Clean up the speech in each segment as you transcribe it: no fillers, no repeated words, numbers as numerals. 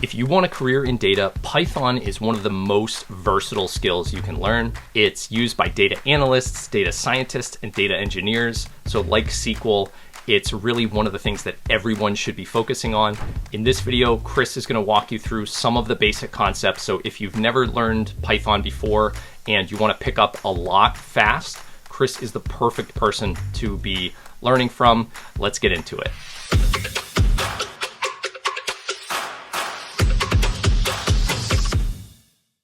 If you want a career in data, Python is one of the most versatile skills you can learn. It's used by data analysts, data scientists, and data engineers. So like SQL, it's really one of the things that everyone should be focusing on. In this video, Chris is going to walk you through some of the basic concepts. So if you've never learned Python before and you want to pick up a lot fast, Chris is the perfect person to be learning from. Let's get into it.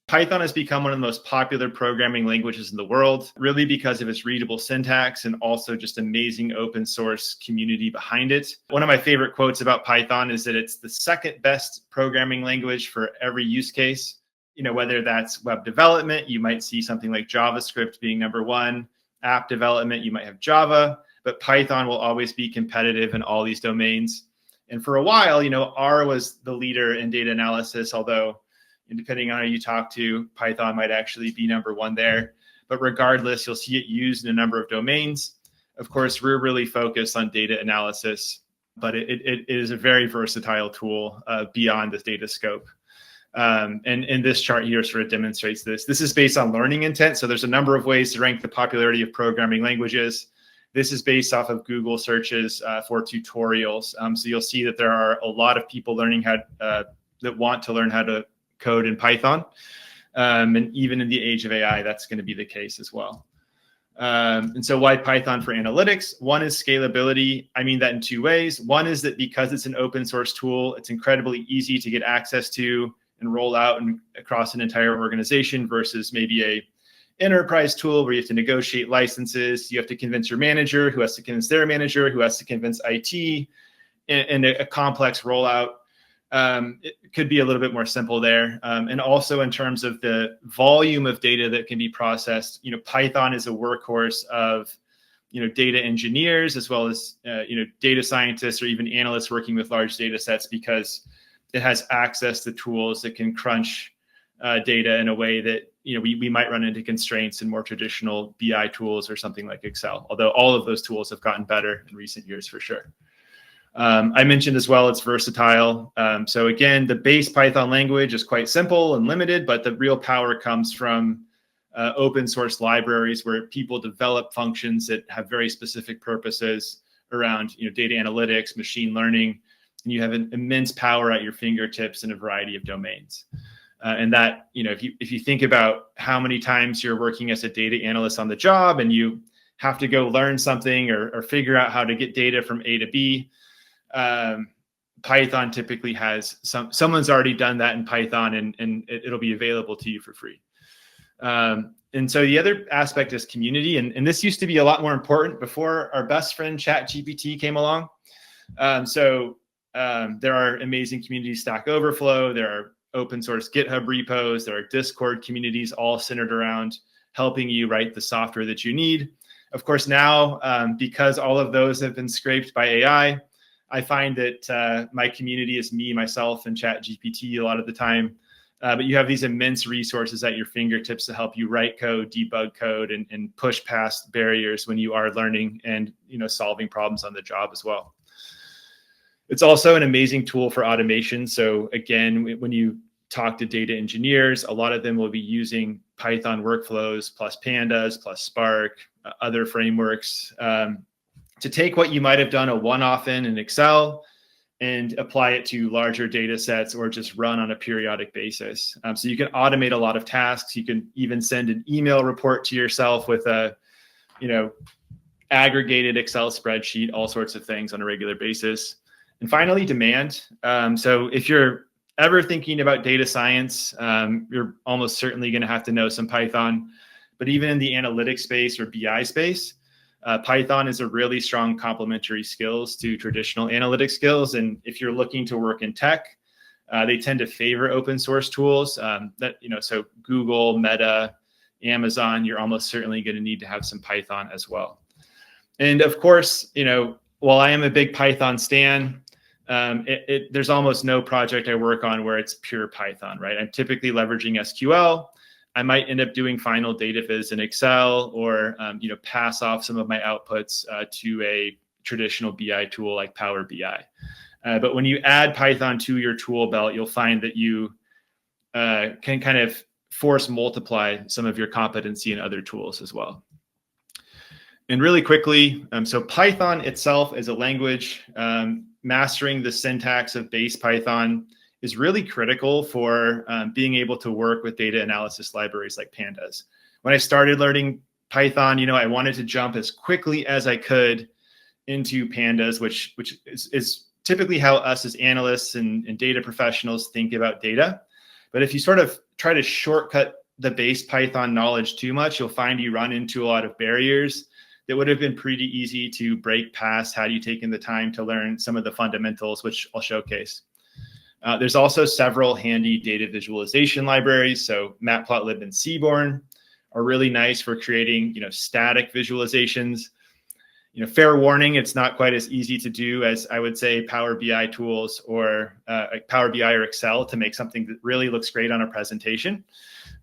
Python has become one of the most popular programming languages in the world, really because of its readable syntax and also just amazing open source community behind it. One of my favorite quotes about Python is that it's the second best programming language for every use case. Whether that's web development, you might see something like JavaScript being number one. App development, you might have Java, but Python will always be competitive in all these domains. And for a while, R was the leader in data analysis, although depending on who you talk to, Python might actually be number one there. But regardless, you'll see it used in a number of domains. Of course, we're really focused on data analysis, but it is a very versatile tool beyond the data scope. And this chart here sort of demonstrates this. This is based on learning intent. So there's a number of ways to rank the popularity of programming languages. This is based off of Google searches for tutorials. So you'll see that there are a lot of people learning that want to learn how to code in Python. And even in the age of AI, that's going to be the case as well. And so why Python for analytics? One is scalability. I mean that in two ways. One is that because it's an open source tool, it's incredibly easy to get access to and roll out across an entire organization versus maybe a enterprise tool where you have to negotiate licenses. You have to convince your manager, who has to convince their manager, who has to convince IT, and a complex rollout. It could be a little bit more simple there. And also in terms of the volume of data that can be processed, Python is a workhorse of, data engineers, as well as, data scientists or even analysts working with large data sets, because it has access to tools that can crunch data in a way that, we might run into constraints in more traditional BI tools or something like Excel, although all of those tools have gotten better in recent years for sure. I mentioned as well, it's versatile. So again, the base Python language is quite simple and limited, but the real power comes from open source libraries where people develop functions that have very specific purposes around data analytics, machine learning, and you have an immense power at your fingertips in a variety of domains. And that, if you think about how many times you're working as a data analyst on the job and you have to go learn something or figure out how to get data from A to B, Python typically has someone's already done that in Python, and it'll be available to you for free. And so the other aspect is community. And this used to be a lot more important before our best friend ChatGPT came along. So there are amazing communities, Stack Overflow, there are open source GitHub repos, there are Discord communities, all centered around helping you write the software that you need. Of course, now, because all of those have been scraped by AI, I find that my community is me, myself, and ChatGPT a lot of the time. But you have these immense resources at your fingertips to help you write code, debug code, and push past barriers when you are learning and solving problems on the job as well. It's also an amazing tool for automation. So again, when you talk to data engineers, a lot of them will be using Python workflows plus Pandas plus Spark, other frameworks, to take what you might have done a one-off in Excel and apply it to larger data sets or just run on a periodic basis. So you can automate a lot of tasks. You can even send an email report to yourself with a, aggregated Excel spreadsheet, all sorts of things on a regular basis. And finally, demand. So if you're ever thinking about data science, you're almost certainly going to have to know some Python. But even in the analytics space or BI space, Python is a really strong complementary skills to traditional analytics skills. And if you're looking to work in tech, they tend to favor open source tools so Google, Meta, Amazon, you're almost certainly going to need to have some Python as well. And of course, while I am a big Python stan, there's almost no project I work on where it's pure Python, right? I'm typically leveraging SQL. I might end up doing final data viz in Excel or, pass off some of my outputs to a traditional BI tool like Power BI. But when you add Python to your tool belt, you'll find that you can kind of force multiply some of your competency in other tools as well. And really quickly, so Python itself as a language, mastering the syntax of base Python is really critical for being able to work with data analysis libraries like Pandas. When I started learning Python, I wanted to jump as quickly as I could into Pandas, which is typically how us as analysts and data professionals think about data. But if you sort of try to shortcut the base Python knowledge too much, you'll find you run into a lot of barriers that would have been pretty easy to break past had you taken the time to learn some of the fundamentals, which I'll showcase. There's also several handy data visualization libraries. So Matplotlib and Seaborn are really nice for creating, static visualizations. Fair warning, it's not quite as easy to do as I would say Power BI tools or like Power BI or Excel to make something that really looks great on a presentation.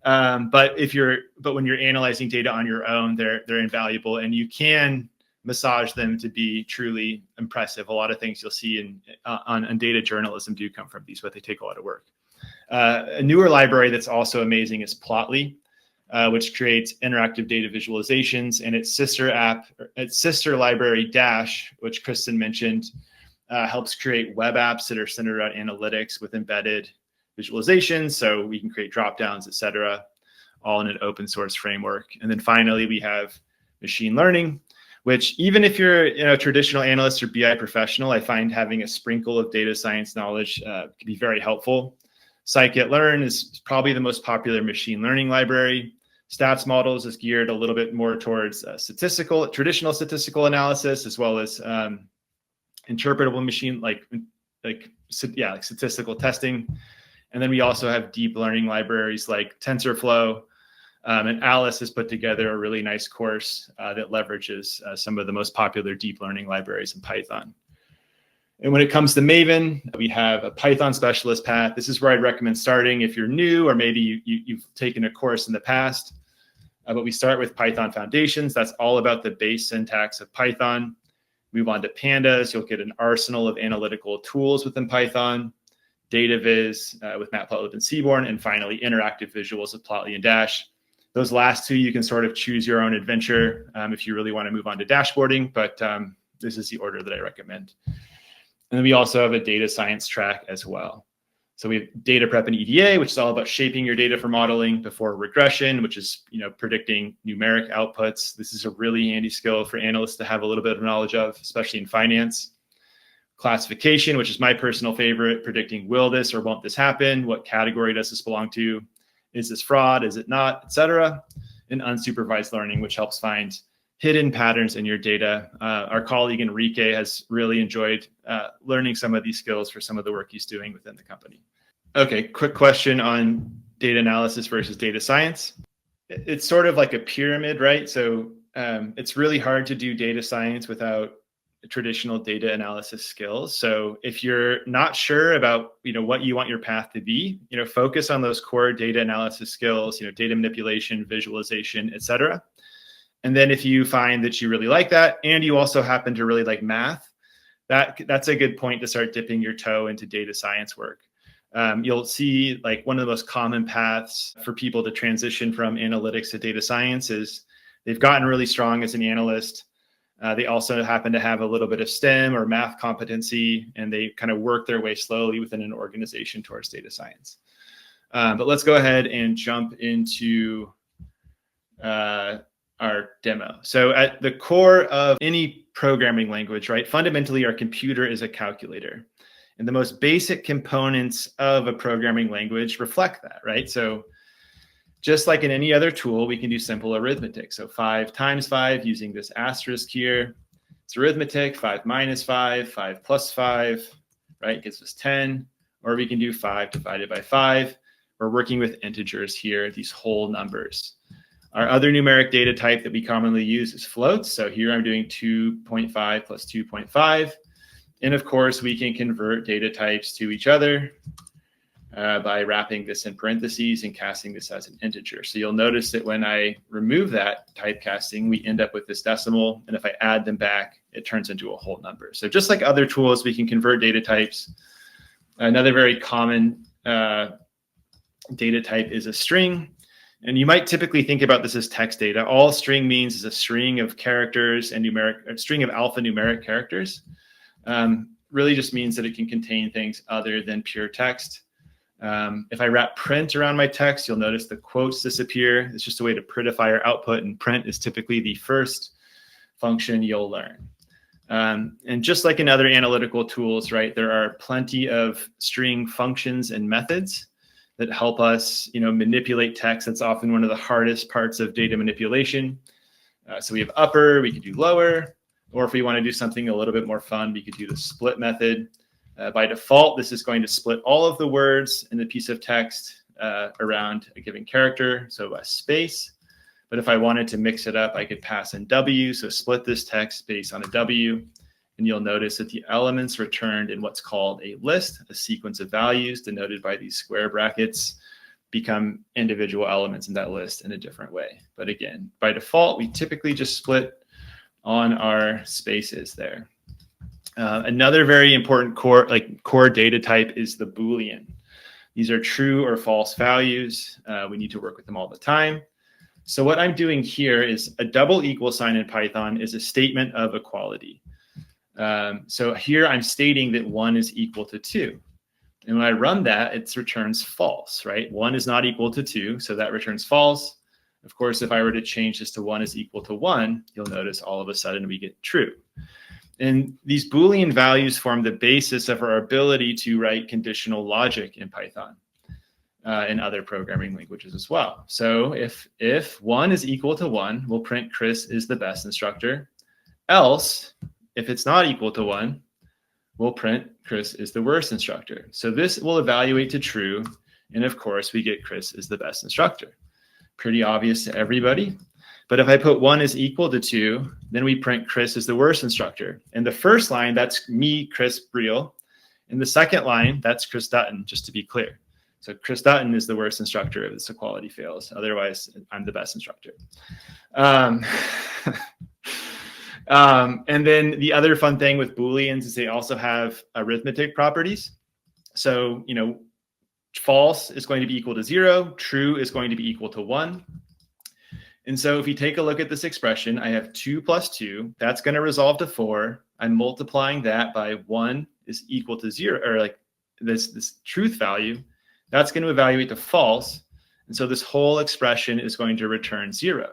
But when you're analyzing data on your own, they're invaluable, and you can massage them to be truly impressive. A lot of things you'll see on data journalism do come from these, but they take a lot of work. A newer library that's also amazing is Plotly, which creates interactive data visualizations, and its sister library Dash, which Kristen mentioned, helps create web apps that are centered around analytics with embedded visualizations. So we can create dropdowns, et cetera, all in an open source framework. And then finally, we have machine learning, which even if you're a traditional analyst or BI professional, I find having a sprinkle of data science knowledge can be very helpful. Scikit-learn is probably the most popular machine learning library. Stats models is geared a little bit more towards traditional statistical analysis, as well as interpretable machine, like statistical testing. And then we also have deep learning libraries like TensorFlow, and Alice has put together a really nice course that leverages some of the most popular deep learning libraries in Python. And when it comes to Maven, we have a Python specialist path. This is where I'd recommend starting if you're new, or maybe you've taken a course in the past. But we start with Python Foundations. That's all about the base syntax of Python. Move on to Pandas. You'll get an arsenal of analytical tools within Python. Data viz with Matplotlib and Seaborn, and finally interactive visuals with Plotly and Dash. Those last two, you can sort of choose your own adventure if you really want to move on to dashboarding, but this is the order that I recommend. And then we also have a data science track as well. So we have data prep and EDA, which is all about shaping your data for modeling, before regression, which is predicting numeric outputs. This is a really handy skill for analysts to have a little bit of knowledge of, especially in finance. Classification, which is my personal favorite, predicting will this or won't this happen? What category does this belong to? Is this fraud? Is it not? Etc. And unsupervised learning, which helps find hidden patterns in your data. Our colleague Enrique has really enjoyed learning some of these skills for some of the work he's doing within the company. Okay, quick question on data analysis versus data science. It's sort of like a pyramid, right? So it's really hard to do data science without traditional data analysis skills. So if you're not sure about what you want your path to be, focus on those core data analysis skills, data manipulation, visualization, etc. And then if you find that you really like that, and you also happen to really like math, that's a good point to start dipping your toe into data science work. You'll see like one of the most common paths for people to transition from analytics to data science is they've gotten really strong as an analyst. They also happen to have a little bit of STEM or math competency, and they kind of work their way slowly within an organization towards data science. But let's go ahead and jump into our demo. So at the core of any programming language, right, fundamentally our computer is a calculator. And the most basic components of a programming language reflect that, right? So just like in any other tool, we can do simple arithmetic. So 5 times 5 using this asterisk here. It's arithmetic. 5 minus 5, 5 plus 5, right? Gives us 10. Or we can do 5 divided by 5. We're working with integers here, these whole numbers. Our other numeric data type that we commonly use is floats. So here I'm doing 2.5 plus 2.5. And of course, we can convert data types to each other. by wrapping this in parentheses and casting this as an integer. So you'll notice that when I remove that typecasting, we end up with this decimal. And if I add them back, it turns into a whole number. So just like other tools, we can convert data types. Another very common data type is a string. And you might typically think about this as text data. All string means is a string of characters and a string of alphanumeric characters. Really just means that it can contain things other than pure text. If I wrap print around my text, you'll notice the quotes disappear. It's just a way to prettify our output, and print is typically the first function you'll learn. And just like in other analytical tools, right, there are plenty of string functions and methods that help us, manipulate text. That's often one of the hardest parts of data manipulation. So we have upper, we could do lower, or if we want to do something a little bit more fun, we could do the split method. By default, this is going to split all of the words in the piece of text around a given character, so a space. But if I wanted to mix it up, I could pass in W, so split this text based on a W. And you'll notice that the elements returned in what's called a list, a sequence of values denoted by these square brackets, become individual elements in that list in a different way. But again, by default, we typically just split on our spaces there. Another very important core data type is the Boolean. These are true or false values. We need to work with them all the time. So what I'm doing here is a double equal sign in Python is a statement of equality. So here I'm stating that 1 is equal to 2. And when I run that, it returns false, right? 1 is not equal to 2, so that returns false. Of course, if I were to change this to 1 is equal to 1, you'll notice all of a sudden we get true. And these Boolean values form the basis of our ability to write conditional logic in Python and other programming languages as well. So if 1 is equal to 1, we'll print Chris is the best instructor. Else, if it's not equal to 1, we'll print Chris is the worst instructor. So this will evaluate to true. And of course, we get Chris is the best instructor. Pretty obvious to everybody. But if I put 1 is equal to 2, then we print Chris is the worst instructor. In the first line, that's me, Chris Bruehl. In the second line, that's Chris Dutton, just to be clear. So Chris Dutton is the worst instructor if this equality fails. Otherwise, I'm the best instructor. And then the other fun thing with Booleans is they also have arithmetic properties. So, false is going to be equal to 0. True is going to be equal to 1. And so if you take a look at this expression, I have 2 plus 2. That's going to resolve to 4. I'm multiplying that by 1 is equal to 0, or like this truth value. That's going to evaluate to false. And so this whole expression is going to return 0.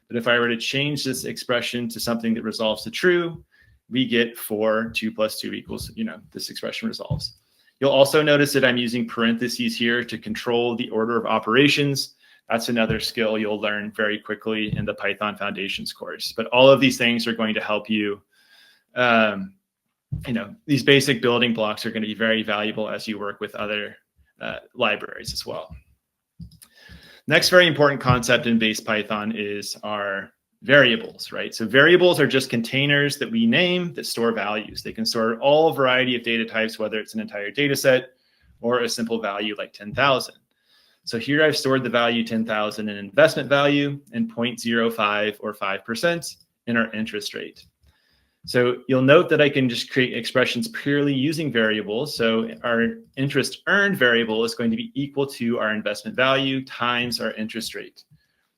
But if I were to change this expression to something that resolves to true, we get 4, 2 plus 2 equals, this expression resolves. You'll also notice that I'm using parentheses here to control the order of operations. That's another skill you'll learn very quickly in the Python Foundations course. But all of these things are going to help you. These basic building blocks are going to be very valuable as you work with other libraries as well. Next very important concept in base Python is our variables, right? So variables are just containers that we name that store values. They can store all variety of data types, whether it's an entire data set or a simple value like 10,000. So here I've stored the value 10,000 in investment value and 0.05 or 5% in our interest rate. So you'll note that I can just create expressions purely using variables. So our interest earned variable is going to be equal to our investment value times our interest rate.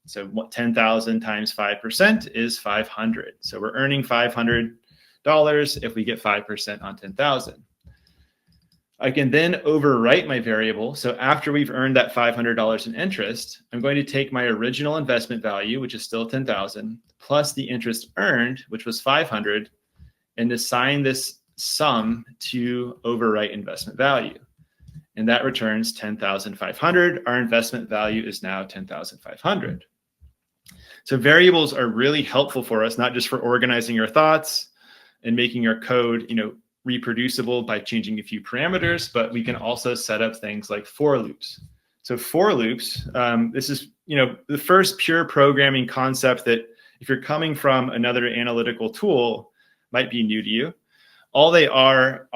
So 10,000 times 5% is 500. So we're earning $500 if we get 5% on 10,000. I can then overwrite my variable. So after we've earned that $500 in interest, I'm going to take my original investment value, which is still 10,000, plus the interest earned, which was 500, and assign this sum to overwrite investment value. And that returns 10,500. Our investment value is now 10,500. So variables are really helpful for us, not just for organizing our thoughts and making our code, reproducible by changing a few parameters, but we can also set up things like for loops. So for loops, this is the first pure programming concept that if you're coming from another analytical tool might be new to you. All they are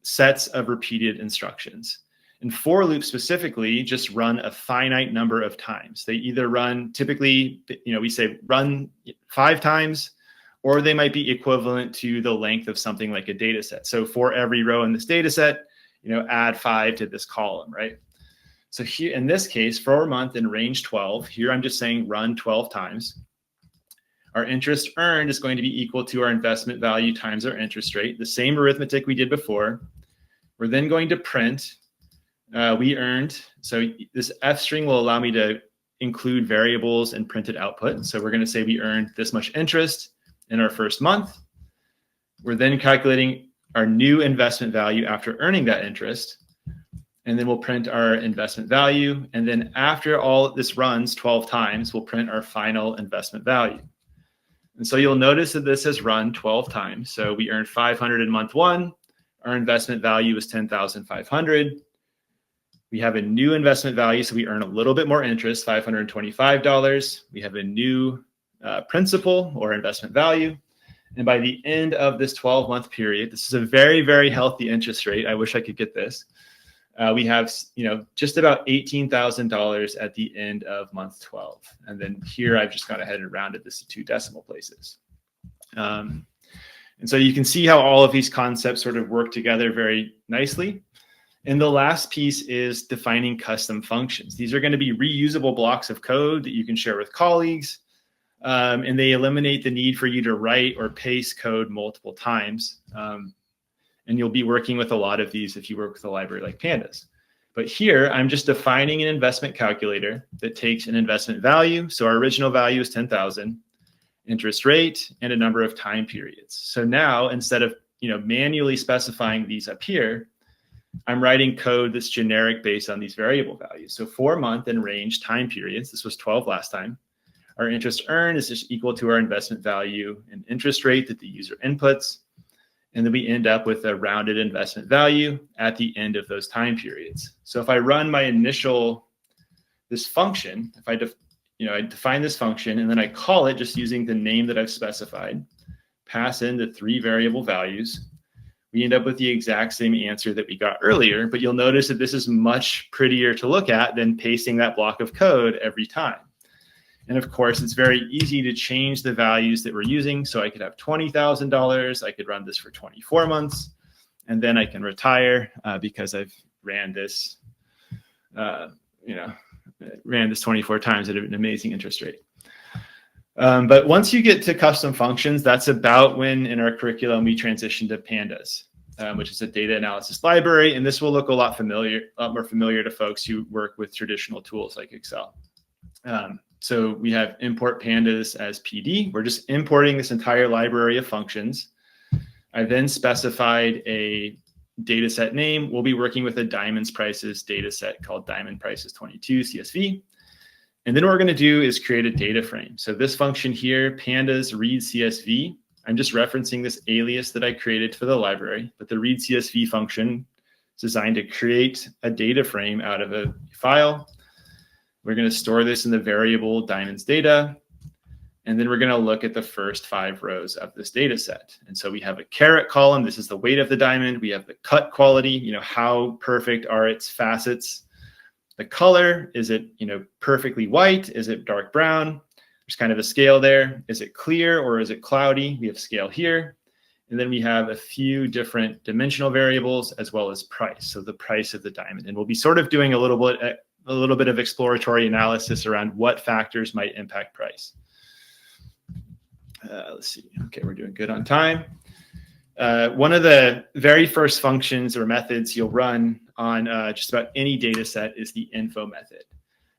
sets of repeated instructions. And for loops specifically just run a finite number of times. They either run, typically, we say run 5 times, or they might be equivalent to the length of something like a data set. So for every row in this data set, add 5 to this column, right? So here, in this case, for a month in range 12, here I'm just saying run 12 times. Our interest earned is going to be equal to our investment value times our interest rate, the same arithmetic we did before. We're then going to print, we earned, so this F string will allow me to include variables and printed output. So we're going to say we earned this much interest in our first month. We're then calculating our new investment value after earning that interest. And then we'll print our investment value. And then after all this runs 12 times, we'll print our final investment value. And so you'll notice that this has run 12 times. So we earned 500 in month 1. Our investment value is 10,500. We have a new investment value, so we earn a little bit more interest, $525. We have a new principal or investment value. And by the end of this 12-month period, this is a very, very healthy interest rate. I wish I could get this. We have, just about $18,000 at the end of month 12. And then here I've just gone ahead and rounded this to 2 decimal places. And so you can see how all of these concepts sort of work together very nicely. And the last piece is defining custom functions. These are going to be reusable blocks of code that you can share with colleagues. And they eliminate the need for you to write or paste code multiple times. And you'll be working with a lot of these if you work with a library like Pandas. But here, I'm just defining an investment calculator that takes an investment value. So our original value is 10,000, interest rate, and a number of time periods. So now, instead of manually specifying these up here, I'm writing code that's generic based on these variable values. So for month and range time periods, this was 12 last time, our interest earned is just equal to our investment value and interest rate that the user inputs. And then we end up with a rounded investment value at the end of those time periods. So if I run my this function, if I define this function and then I call it just using the name that I've specified, pass in the 3 variable values, we end up with the exact same answer that we got earlier. But you'll notice that this is much prettier to look at than pasting that block of code every time. And of course, it's very easy to change the values that we're using. So I could have $20,000. I could run this for 24 months, and then I can retire because I've ran this, ran this 24 times at an amazing interest rate. But once you get to custom functions, that's about when in our curriculum we transition to Pandas, which is a data analysis library. And this will look a lot more familiar to folks who work with traditional tools like Excel. So we have import pandas as PD. We're just importing this entire library of functions. I then specified a data set name. We'll be working with a diamonds prices data set called diamond prices 22 CSV. And then what we're going to do is create a data frame. So this function here, pandas read CSV. I'm just referencing this alias that I created for the library, but the read CSV function is designed to create a data frame out of a file. We're going to store this in the variable diamonds data. And then we're going to look at the first 5 rows of this data set. And so we have a carat column. This is the weight of the diamond. We have the cut quality, how perfect are its facets. The color, is it, perfectly white? Is it dark brown? There's kind of a scale there. Is it clear or is it cloudy? We have scale here. And then we have a few different dimensional variables as well as price. So the price of the diamond. And we'll be sort of doing a little bit of exploratory analysis around what factors might impact price. Let's see. Okay, we're doing good on time. One of the very first functions or methods you'll run on just about any data set is the info method.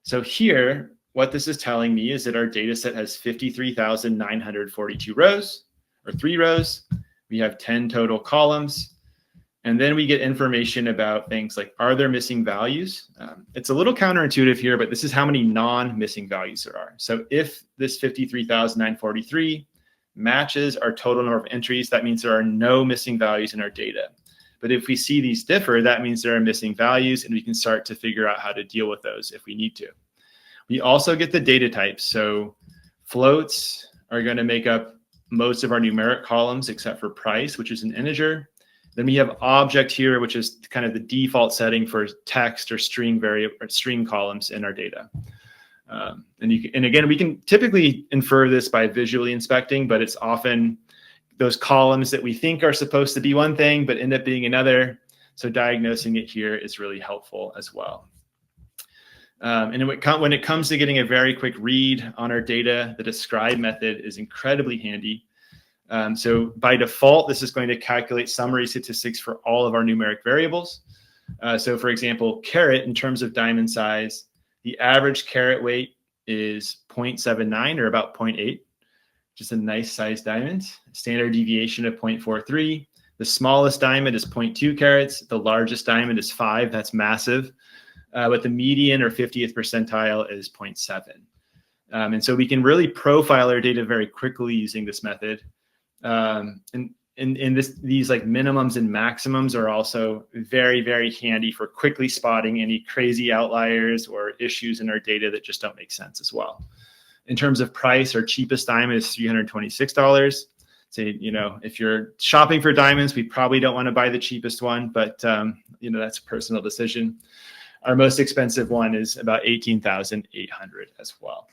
So here, what this is telling me is that our data set has 53,942 rows, or 3 rows. We have 10 total columns. And then we get information about things like, are there missing values? It's a little counterintuitive here, but this is how many non-missing values there are. So if this 53,943 matches our total number of entries, that means there are no missing values in our data. But if we see these differ, that means there are missing values, and we can start to figure out how to deal with those if we need to. We also get the data types. So floats are going to make up most of our numeric columns except for price, which is an integer. Then we have object here, which is kind of the default setting for text or string columns in our data. And again, we can typically infer this by visually inspecting, but it's often those columns that we think are supposed to be one thing, but end up being another. So diagnosing it here is really helpful as well. And when it comes to getting a very quick read on our data, the describe method is incredibly handy. So by default, this is going to calculate summary statistics for all of our numeric variables. So for example, caret, in terms of diamond size, the average caret weight is 0.79 or about 0.8, just a nice size diamond. Standard deviation of 0.43. The smallest diamond is 0.2 carats. The largest diamond is 5. That's massive. But the median or 50th percentile is 0.7. And so we can really profile our data very quickly using this method. These like minimums and maximums are also very, very handy for quickly spotting any crazy outliers or issues in our data that just don't make sense as well. In terms of price, our cheapest diamond is $326. So, if you're shopping for diamonds, we probably don't want to buy the cheapest one, but that's a personal decision. Our most expensive one is about $18,800 as well.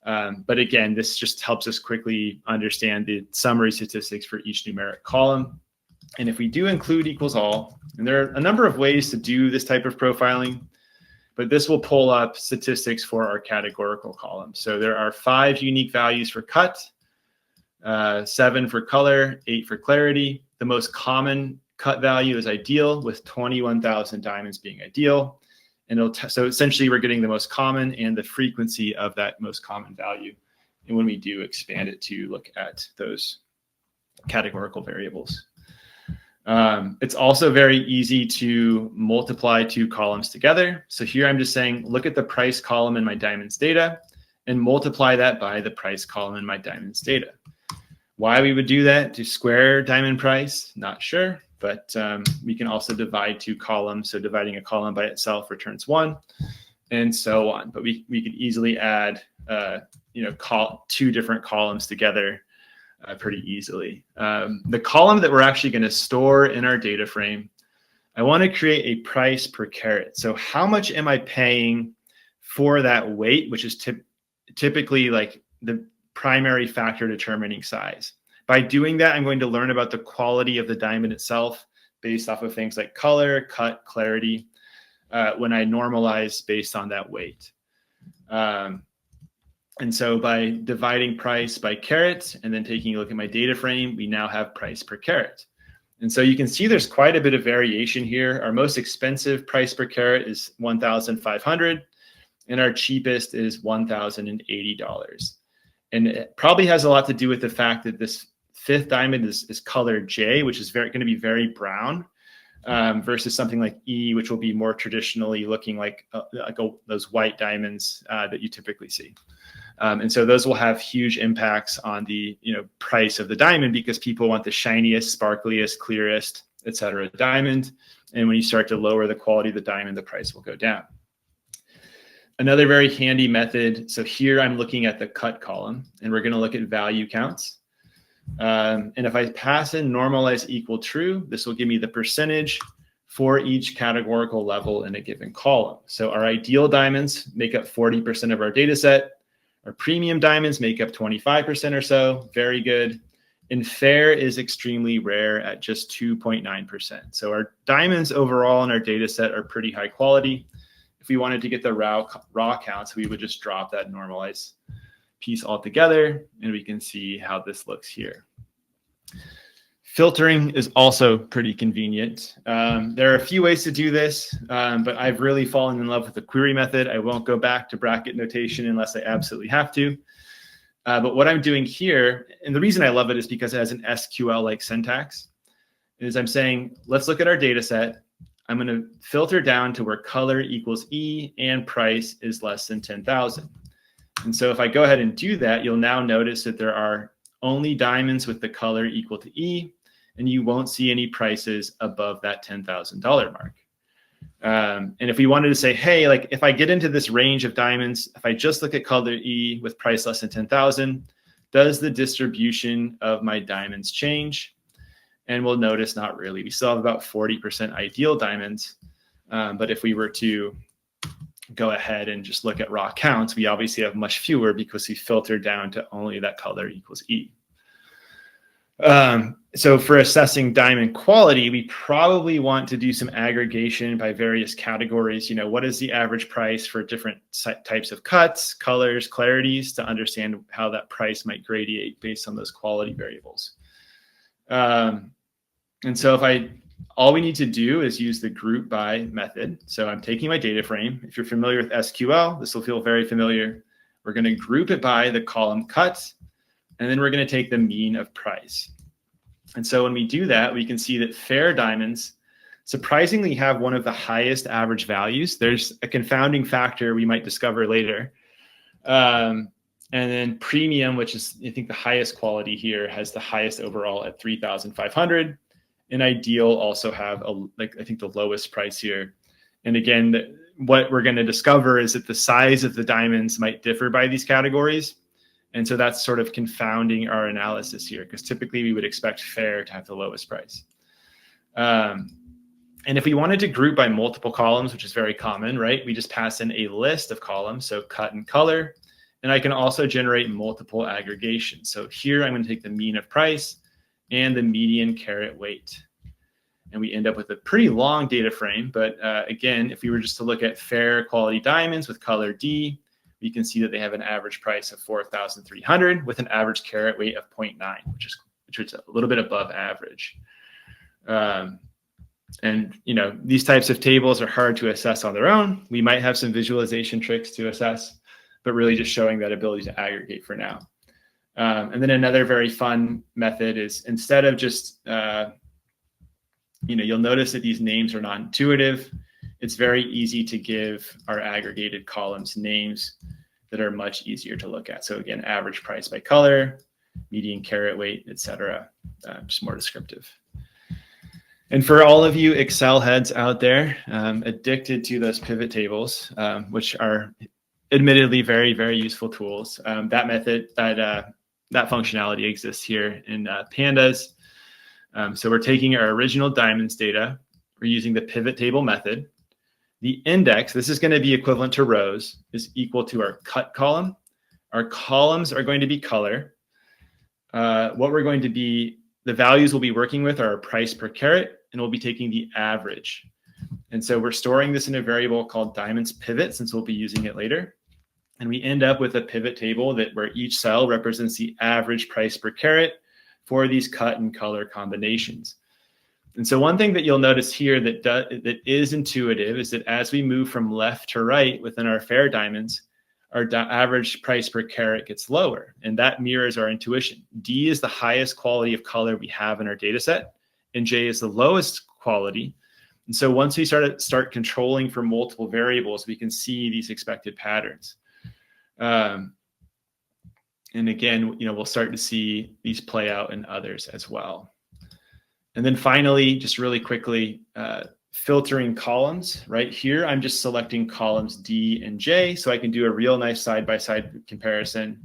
But again, this just helps us quickly understand the summary statistics for each numeric column. And if we do include equals all, and there are a number of ways to do this type of profiling, but this will pull up statistics for our categorical column. So there are 5 unique values for cut, 7 for color, 8 for clarity. The most common cut value is ideal, with 21,000 diamonds being ideal. And so essentially we're getting the most common and the frequency of that most common value. And when we do expand it to look at those categorical variables. It's also very easy to multiply 2 columns together. So here I'm just saying, look at the price column in my diamonds data and multiply that by the price column in my diamonds data. Why we would do that? To square diamond price? Not sure. But we can also divide 2 columns. So dividing a column by itself returns 1, and so on. But we could easily add, 2 different columns together pretty easily. The column that we're actually going to store in our data frame, I want to create a price per carat. So how much am I paying for that weight, which is typically like the primary factor determining size. By doing that, I'm going to learn about the quality of the diamond itself based off of things like color, cut, clarity, when I normalize based on that weight. And so by dividing price by carat and then taking a look at my data frame, we now have price per carat. And so you can see there's quite a bit of variation here. Our most expensive price per carat is $1,500, and our cheapest is $1,080. And it probably has a lot to do with the fact that this 5th diamond is color J, which is going to be very brown, versus something like E, which will be more traditionally looking like those white diamonds that you typically see. And so those will have huge impacts on the price of the diamond, because people want the shiniest, sparkliest, clearest, etc. diamond. And when you start to lower the quality of the diamond, the price will go down. Another very handy method. So here I'm looking at the cut column, and we're going to look at value counts. And if I pass in normalize equal true, this will give me the percentage for each categorical level in a given column. So our ideal diamonds make up 40% of our data set. Our premium diamonds make up 25% or so. Very good. And fair is extremely rare at just 2.9%. So our diamonds overall in our data set are pretty high quality. If we wanted to get the raw counts, we would just drop that normalize piece altogether, and we can see how this looks here. Filtering is also pretty convenient. There are a few ways to do this, but I've really fallen in love with the query method. I won't go back to bracket notation unless I absolutely have to. But what I'm doing here, and the reason I love it is because it has an SQL-like syntax, is I'm saying, let's look at our data set. I'm going to filter down to where color equals E and price is less than 10,000. And so if I go ahead and do that, you'll now notice that there are only diamonds with the color equal to E, and you won't see any prices above that $10,000 mark. And if we wanted to say, hey, like if I get into this range of diamonds, if I just look at color E with price less than 10,000, does the distribution of my diamonds change? And we'll notice not really. We still have about 40% ideal diamonds. But if we were to go ahead and just look at raw counts, we obviously have much fewer because we filtered down to only that color equals E. So for assessing diamond quality, we probably want to do some aggregation by various categories. What is the average price for different types of cuts, colors, clarities, to understand how that price might gradiate based on those quality variables. And so all we need to do is use the group by method. So I'm taking my data frame. If you're familiar with SQL, this will feel very familiar. We're going to group it by the column cut, and then we're going to take the mean of price. And so when we do that, we can see that fair diamonds surprisingly have one of the highest average values. There's a confounding factor we might discover later. And then premium, which is, I think, the highest quality here, has the highest overall at 3,500. And ideal also have, I think, the lowest price here. And again, what we're going to discover is that the size of the diamonds might differ by these categories. And so that's sort of confounding our analysis here, because typically we would expect fair to have the lowest price. And if we wanted to group by multiple columns, which is very common, right? We just pass in a list of columns, so cut and color. And I can also generate multiple aggregations. So here I'm going to take the mean of price and the median carat weight. And we end up with a pretty long data frame. But again, if we were just to look at fair quality diamonds with color D, we can see that they have an average price of 4,300 with an average carat weight of 0.9, which is a little bit above average. And these types of tables are hard to assess on their own. We might have some visualization tricks to assess, but really just showing that ability to aggregate for now. And then another very fun method is, instead of just, you'll notice that these names are not intuitive. It's very easy to give our aggregated columns names that are much easier to look at. So again, average price by color, median carat weight, etc. Just more descriptive. And for all of you Excel heads out there, addicted to those pivot tables, which are admittedly very, very useful tools, that method, that functionality exists here in Pandas. So we're taking our original diamonds data. We're using the pivot table method. The index, this is going to be equivalent to rows, is equal to our cut column. Our columns are going to be color. The values we'll be working with are our price per carat, and we'll be taking the average. And so we're storing this in a variable called diamonds pivot, since we'll be using it later. And we end up with a pivot table where each cell represents the average price per carat for these cut and color combinations. And so one thing that you'll notice here that is intuitive is that as we move from left to right within our fair diamonds, our average price per carat gets lower, and that mirrors our intuition. D is the highest quality of color we have in our data set, and J is the lowest quality. And so once we start controlling for multiple variables, we can see these expected patterns. And again, we'll start to see these play out in others as well. And then finally, just really quickly, filtering columns. Right here, I'm just selecting columns D and J, so I can do a real nice side-by-side comparison.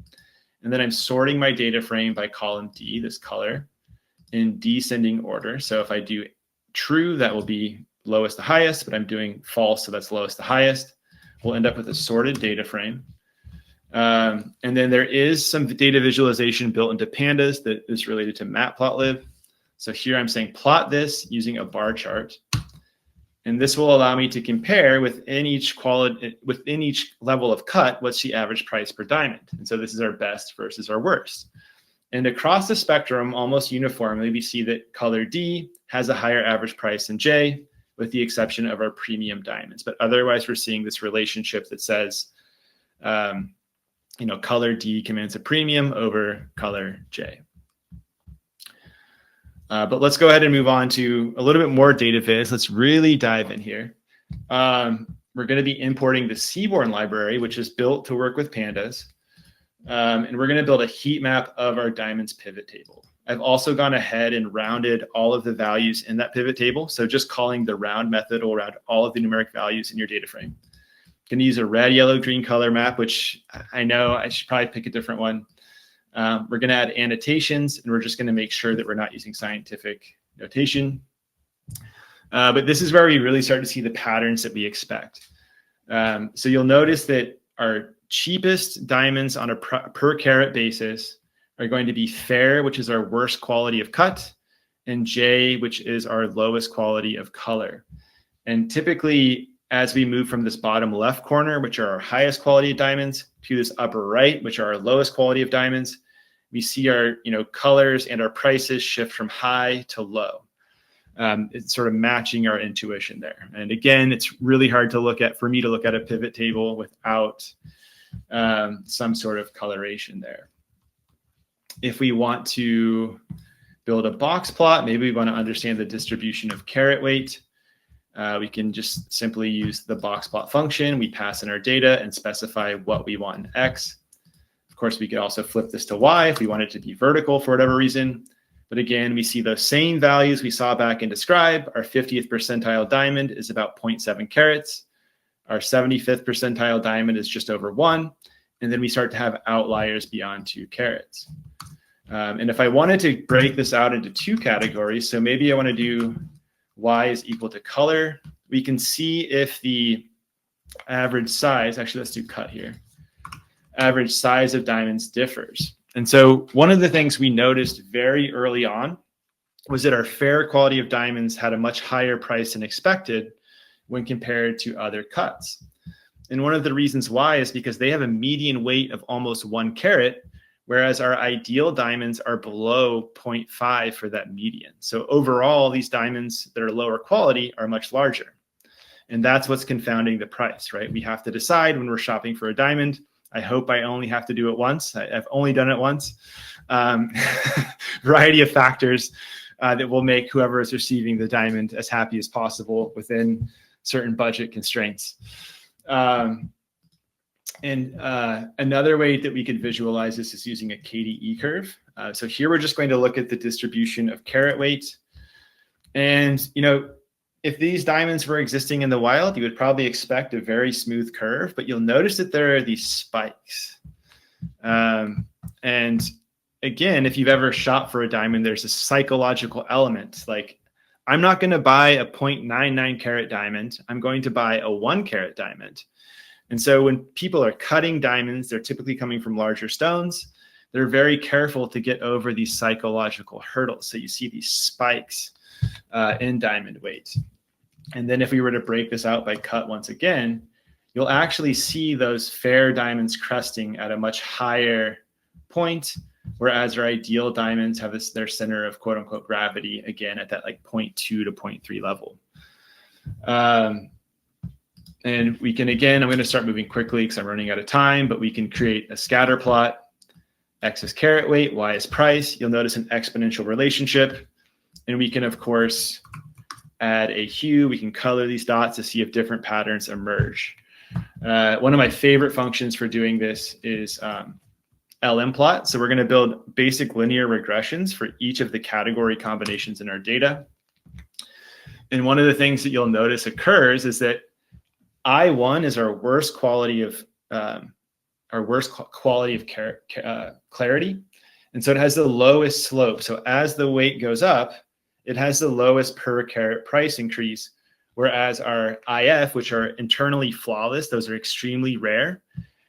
And then I'm sorting my data frame by column D, this color, in descending order. So if I do true, that will be lowest to highest, but I'm doing false, so that's lowest to highest. We'll end up with a sorted data frame. And then there is some data visualization built into Pandas that is related to Matplotlib. So here I'm saying plot this using a bar chart. And this will allow me to compare within each level of cut, what's the average price per diamond. And so this is our best versus our worst. And across the spectrum, almost uniformly, we see that color D has a higher average price than J, with the exception of our premium diamonds. But otherwise, we're seeing this relationship that says, color D commands a premium over color J. But let's go ahead and move on to a little bit more data viz. Let's really dive in here. We're going to be importing the Seaborn library, which is built to work with Pandas. And we're going to build a heat map of our diamonds pivot table. I've also gone ahead and rounded all of the values in that pivot table. So just calling the round method will round all of the numeric values in your data frame. Going to use a red, yellow, green color map, which I know I should probably pick a different one. We're going to add annotations, and we're just going to make sure that we're not using scientific notation. But this is where we really start to see the patterns that we expect. So you'll notice that our cheapest diamonds on a per carat basis are going to be fair, which is our worst quality of cut, and J, which is our lowest quality of color. And typically, as we move from this bottom left corner, which are our highest quality of diamonds, to this upper right, which are our lowest quality of diamonds, we see our colors and our prices shift from high to low. It's sort of matching our intuition there. And again, it's really hard for me to look at a pivot table without some sort of coloration there. If we want to build a box plot, maybe we want to understand the distribution of carat weight, we can just simply use the box plot function. We pass in our data and specify what we want in X. Of course, we could also flip this to Y if we want it to be vertical for whatever reason. But again, we see those same values we saw back in Describe. Our 50th percentile diamond is about 0.7 carats. Our 75th percentile diamond is just over 1. And then we start to have outliers beyond 2 carats. And if I wanted to break this out into 2 categories, so maybe I want to do Y is equal to color, we can see if the average size, actually let's do cut here, average size of diamonds differs. And so one of the things we noticed very early on was that our fair quality of diamonds had a much higher price than expected when compared to other cuts. And one of the reasons why is because they have a median weight of almost 1 carat, whereas our ideal diamonds are below 0.5 for that median. So overall, these diamonds that are lower quality are much larger. And that's what's confounding the price, right? We have to decide when we're shopping for a diamond. I hope I only have to do it once. I've only done it once. Variety of factors that will make whoever is receiving the diamond as happy as possible within certain budget constraints. Another way that we could visualize this is using a KDE curve. So here we're just going to look at the distribution of carat weight. And, if these diamonds were existing in the wild, you would probably expect a very smooth curve, but you'll notice that there are these spikes. And again, if you've ever shopped for a diamond, there's a psychological element. Like, I'm not going to buy a 0.99 carat diamond. I'm going to buy a 1 carat diamond. And so when people are cutting diamonds, they're typically coming from larger stones. They're very careful to get over these psychological hurdles. So you see these spikes in diamond weight. And then if we were to break this out by cut once again, you'll actually see those fair diamonds cresting at a much higher point, whereas our ideal diamonds have their center of quote unquote gravity, again, at that like 0.2 to 0.3 level. And we can, again, I'm going to start moving quickly because I'm running out of time, but we can create a scatter plot. X is carat weight, Y is price. You'll notice an exponential relationship. And we can, of course, add a hue. We can color these dots to see if different patterns emerge. One of my favorite functions for doing this is LMplot. So we're going to build basic linear regressions for each of the category combinations in our data. And one of the things that you'll notice occurs is that I1 is our worst quality of clarity. And so it has the lowest slope. So as the weight goes up, it has the lowest per carat price increase, whereas our IF, which are internally flawless, those are extremely rare,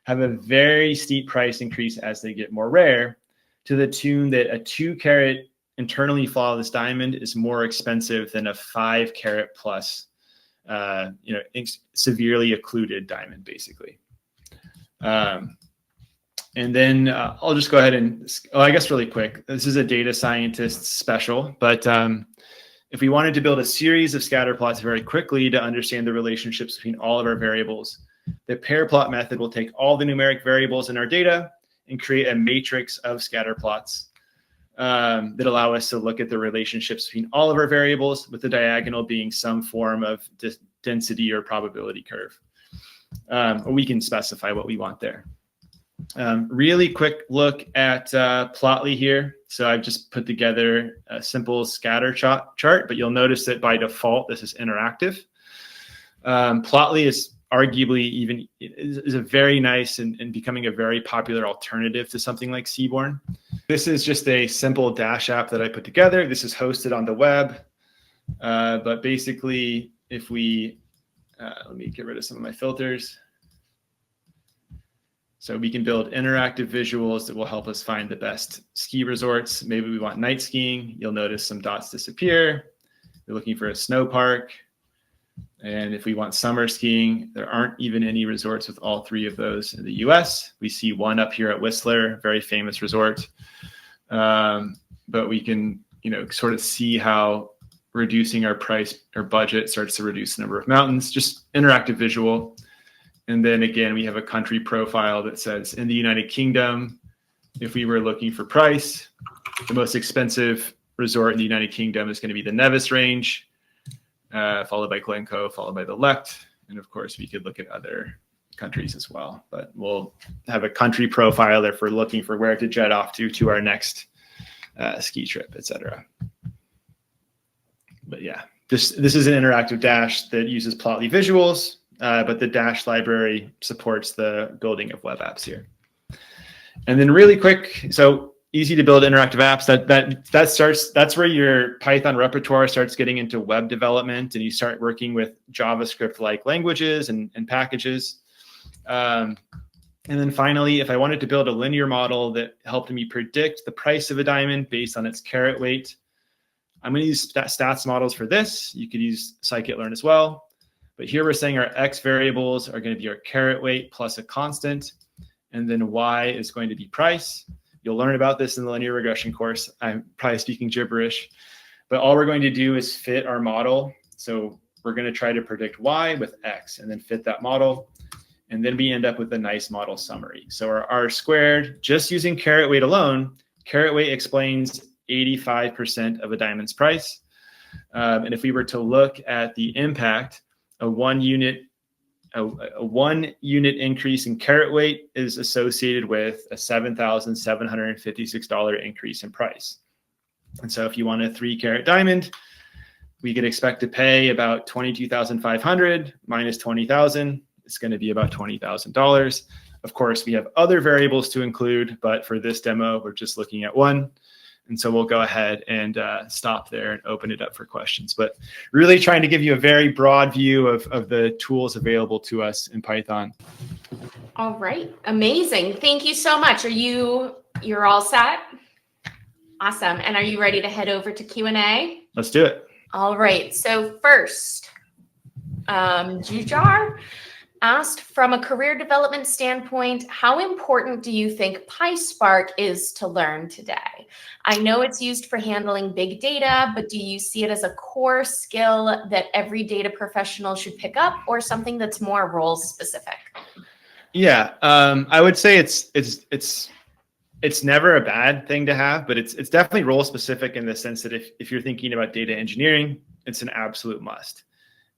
have a very steep price increase as they get more rare, to the tune that a 2 carat internally flawless diamond is more expensive than a 5 carat plus severely occluded diamond, basically. And then I'll just go ahead and, I guess really quick, this is a data scientist special, but if we wanted to build a series of scatter plots very quickly to understand the relationships between all of our variables, the pair plot method will take all the numeric variables in our data and create a matrix of scatter plots that allow us to look at the relationships between all of our variables, with the diagonal being some form of density or probability curve. Or we can specify what we want there. Really quick look at Plotly here. So I've just put together a simple scatter chart, but you'll notice that by default, this is interactive. Plotly is arguably is a very nice and becoming a very popular alternative to something like Seaborn. This is just a simple Dash app that I put together. This is hosted on the web. But basically, if we, let me get rid of some of my filters. So we can build interactive visuals that will help us find the best ski resorts. Maybe we want night skiing. You'll notice some dots disappear. We're looking for a snow park. And if we want summer skiing, there aren't even any resorts with all three of those in the US. We see one up here at Whistler, very famous resort. But we can, sort of see how reducing our price or budget starts to reduce the number of mountains, just interactive visual. And then again, we have a country profile that says in the United Kingdom, if we were looking for price, the most expensive resort in the United Kingdom is going to be the Nevis Range, followed by Glencoe, followed by the Lecht. And of course, we could look at other countries as well. But we'll have a country profile if we're looking for where to jet off to our next ski trip, etc. But yeah, this is an interactive Dash that uses Plotly visuals. But the Dash library supports the building of web apps here. And then really quick, so easy to build interactive apps. That's where your Python repertoire starts getting into web development, and you start working with JavaScript-like languages and packages. And then finally, if I wanted to build a linear model that helped me predict the price of a diamond based on its carat weight, I'm going to use stats models for this. You could use scikit-learn as well. But here we're saying our X variables are going to be our carat weight plus a constant, and then Y is going to be price. You'll learn about this in the linear regression course. I'm probably speaking gibberish, but all we're going to do is fit our model. So we're going to try to predict Y with X and then fit that model. And then we end up with a nice model summary. So our R squared, just using carat weight alone, carat weight explains 85% of a diamond's price. And if we were to look at the impact, a one unit increase in carat weight is associated with a $7,756 increase in price. And so if you want a 3-carat diamond, we could expect to pay about $22,500 minus $20,000. It's going to be about $20,000. Of course, we have other variables to include, but for this demo, we're just looking at one. And so we'll go ahead and stop there and open it up for questions. But really trying to give you a very broad view of the tools available to us in Python. All right. Amazing. Thank you so much. You're all set? Awesome. And are you ready to head over to Q&A? Let's do it. All right. So first, Jujar asked, from a career development standpoint, how important do you think PySpark is to learn today? I know it's used for handling big data, but do you see it as a core skill that every data professional should pick up, or something that's more role specific? Yeah, I would say it's never a bad thing to have, but it's definitely role specific in the sense that if you're thinking about data engineering, it's an absolute must.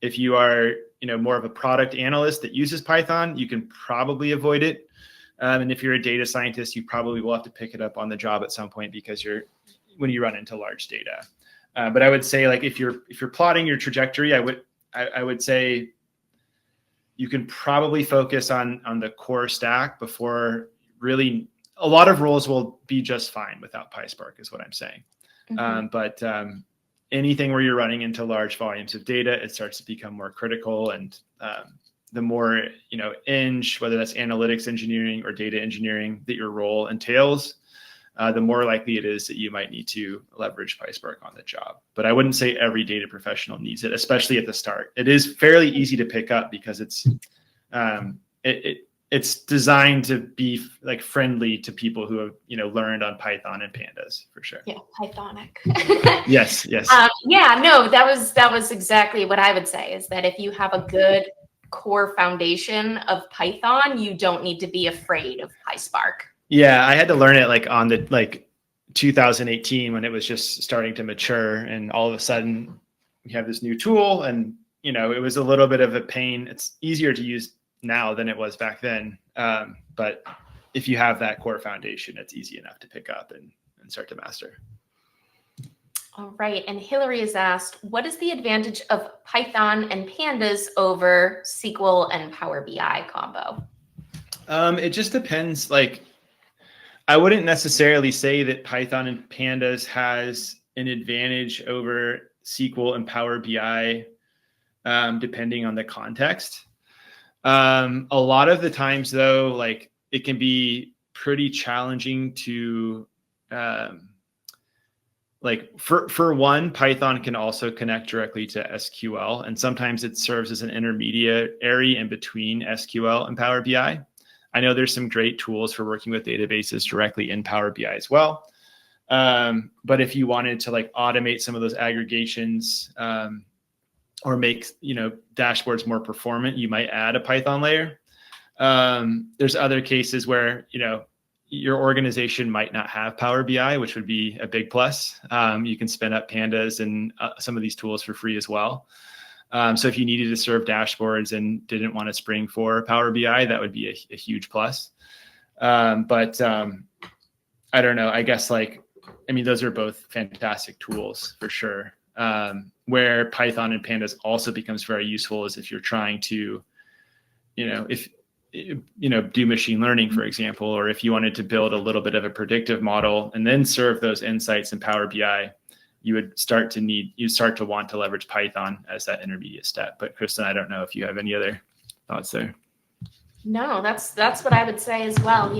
If you are more of a product analyst that uses Python, you can probably avoid it. And if you're a data scientist, you probably will have to pick it up on the job at some point because when you run into large data. But I would say, like, if you're plotting your trajectory, I would say you can probably focus on the core stack before really. A lot of roles will be just fine without PySpark, is what I'm saying. Mm-hmm. But anything where you're running into large volumes of data, it starts to become more critical. And the more, whether that's analytics engineering or data engineering that your role entails, the more likely it is that you might need to leverage PySpark on the job. But I wouldn't say every data professional needs it, especially at the start. It is fairly easy to pick up because it's designed to be like friendly to people who have learned on Python and Pandas, for sure. Yeah, Pythonic. Yes. Yeah, no, that was exactly what I would say, is that if you have a good core foundation of Python, you don't need to be afraid of PySpark. Yeah, I had to learn it on the 2018 when it was just starting to mature, and all of a sudden we have this new tool, and it was a little bit of a pain. It's easier to use now than it was back then. But if you have that core foundation, it's easy enough to pick up and start to master. All right. And Hillary has asked, what is the advantage of Python and Pandas over SQL and Power BI combo? It just depends. I wouldn't necessarily say that Python and Pandas has an advantage over SQL and Power BI, depending on the context. A lot of the times, though, like it can be pretty challenging to, like for one, Python can also connect directly to SQL, and sometimes it serves as an intermediary in between SQL and Power BI. I know there's some great tools for working with databases directly in Power BI as well. But if you wanted to like automate some of those aggregations, or make, dashboards more performant, you might add a Python layer. There's other cases where, your organization might not have Power BI, which would be a big plus. You can spin up Pandas and some of these tools for free as well. So if you needed to serve dashboards and didn't want to spring for Power BI, that would be a huge plus. But I don't know, I guess those are both fantastic tools for sure. Where Python and Pandas also becomes very useful is if you're trying to, do machine learning, for example, or if you wanted to build a little bit of a predictive model and then serve those insights in Power BI, you'd start to want to leverage Python as that intermediate step. But Kristen, I don't know if you have any other thoughts there. No, that's what I would say as well.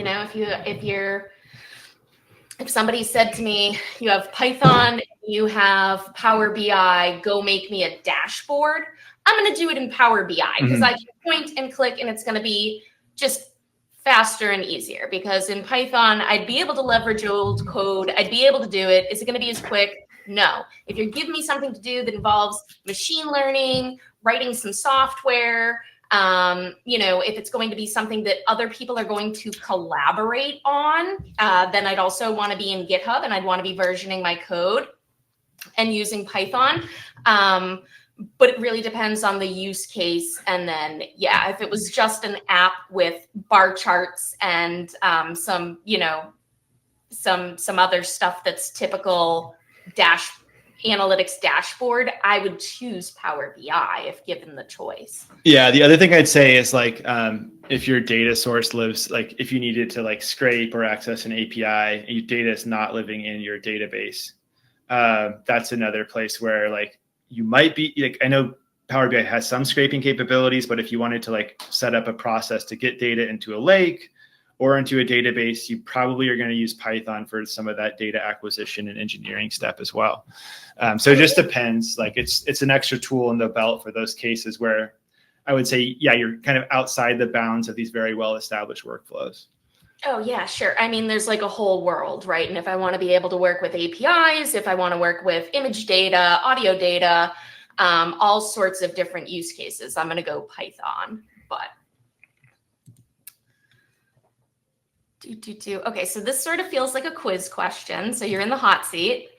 If somebody said to me, you have Python, you have Power BI, go make me a dashboard, I'm going to do it in Power BI because I can point and click and it's going to be just faster and easier. Because in Python, I'd be able to leverage old code. I'd be able to do it. Is it going to be as quick? No. If you're giving me something to do that involves machine learning, writing some software, if it's going to be something that other people are going to collaborate on, then I'd also want to be in GitHub and I'd want to be versioning my code and using Python. But it really depends on the use case. And then, if it was just an app with bar charts and some other stuff that's typical analytics dashboard, I would choose Power BI if given the choice. Yeah, the other thing I'd say is if your data source lives, if you needed to scrape or access an API and your data is not living in your database, that's another place where you might be I know Power BI has some scraping capabilities, but if you wanted to set up a process to get data into a lake or into a database, you probably are going to use Python for some of that data acquisition and engineering step as well. So it just depends. It's an extra tool in the belt for those cases where I would say, you're kind of outside the bounds of these very well-established workflows. Oh, yeah, sure. There's a whole world, right? And if I want to be able to work with APIs, if I want to work with image data, audio data, all sorts of different use cases, I'm going to go Python. But okay, so this sort of feels like a quiz question. So you're in the hot seat.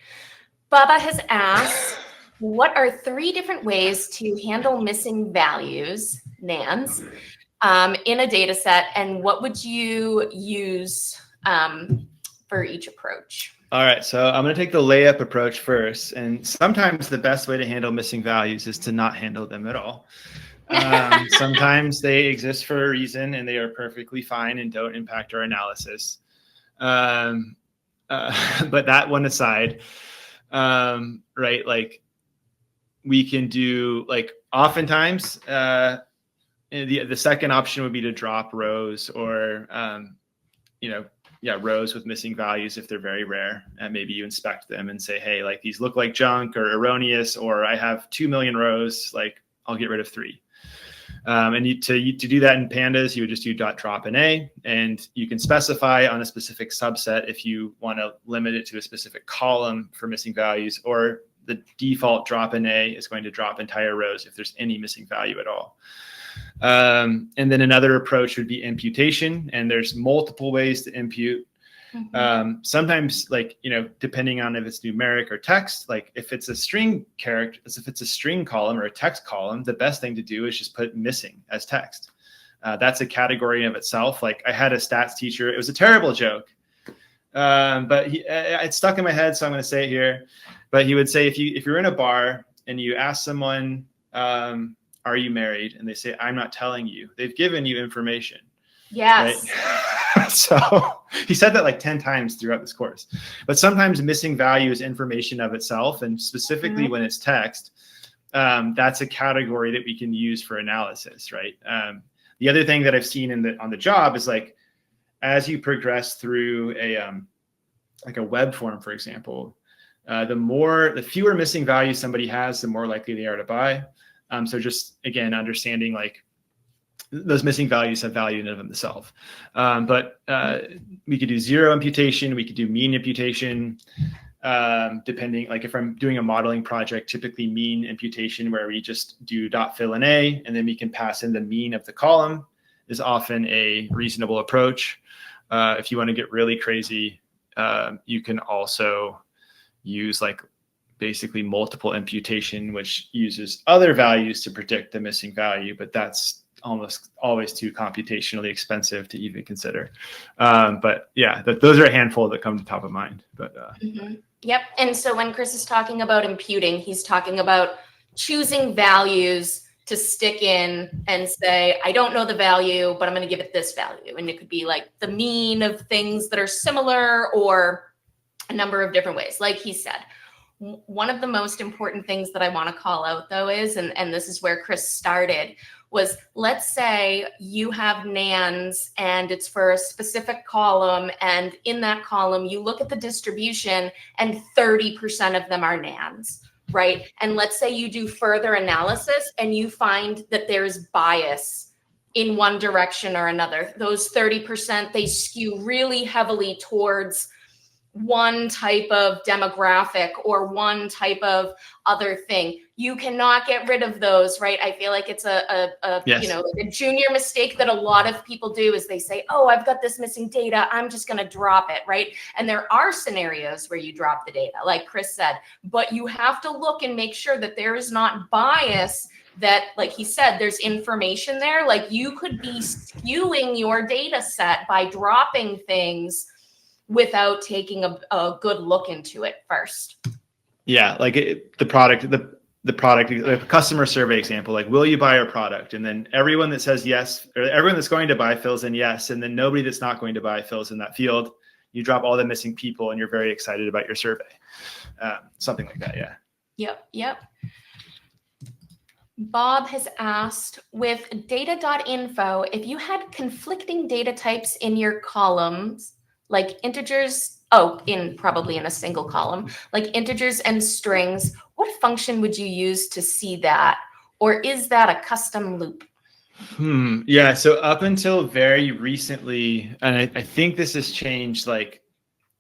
Baba has asked, what are 3 different ways to handle missing values, NaNs, in a data set, and what would you use for each approach? All right, so I'm going to take the layup approach first. And sometimes the best way to handle missing values is to not handle them at all. Sometimes they exist for a reason and they are perfectly fine and don't impact our analysis. But that one aside, right, we can do oftentimes, the second option would be to drop rows or, rows with missing values if they're very rare. And maybe you inspect them and say, hey, these look like junk or erroneous, or I have 2 million rows, I'll get rid of 3. And to do that in Pandas, you would just do .drop in A, and you can specify on a specific subset if you want to limit it to a specific column for missing values, or the default drop in A is going to drop entire rows if there's any missing value at all. And then another approach would be imputation, and there's multiple ways to impute. Sometimes, depending on if it's numeric or text, if it's a string character, if it's a string column or a text column, the best thing to do is just put missing as text. That's a category in of itself. I had a stats teacher, it was a terrible joke, but it stuck in my head, so I'm going to say it here. But he would say, if you're in a bar and you ask someone, are you married? And they say, I'm not telling you. They've given you information. Yes. So he said that like 10 times throughout this course. But sometimes missing value is information of itself. And specifically when it's text, that's a category that we can use for analysis, right? The other thing that I've seen on the job is like, as you progress through like a web form, for example, the fewer missing values somebody has, the more likely they are to buy. So just, again, understanding like those missing values have value in and of themselves. But we could do zero imputation. We could do mean imputation, depending, like if I'm doing a modeling project, typically mean imputation, where we just do .fill in A, and then we can pass in the mean of the column, is often a reasonable approach. If you want to get really crazy, you can also use like basically multiple imputation, which uses other values to predict the missing value, but that's almost always too computationally expensive to even consider. But yeah, those are a handful that come to top of mind. But Yep. And so when Chris is talking about imputing, he's talking about choosing values to stick in and say, I don't know the value, but I'm going to give it this value. And it could be like the mean of things that are similar, or a number of different ways. Like he said, one of the most important things that I want to call out though is, and this is where Chris started, was let's say you have nans and it's for a specific column, and in that column you look at the distribution and 30% of them are nans, right? And let's say you do further analysis and you find that there's bias in one direction or another. Those 30%, they skew really heavily towards one type of demographic or one type of other thing. You cannot get rid of those, right? I feel like it's Yes. you know, like a junior mistake that a lot of people do is they say, oh, I've got this missing data, I'm just going to drop it, right? And there are scenarios where you drop the data, like Chris said, but you have to look and make sure that there is not bias, that, like he said, there's information there. Like you could be skewing your data set by dropping things without taking a good look into it first. Yeah, like the customer survey example, like, will you buy our product? And then everyone that says yes, or everyone that's going to buy fills in yes, and then nobody that's not going to buy fills in that field. You drop all the missing people and you're very excited about your survey. Something like that, yeah. Yep. Bob has asked, with data.info, if you had conflicting data types in your columns, like integers, probably in a single column, like integers and strings, what function would you use to see that? Or is that a custom loop? Yeah, so up until very recently, and I think this has changed like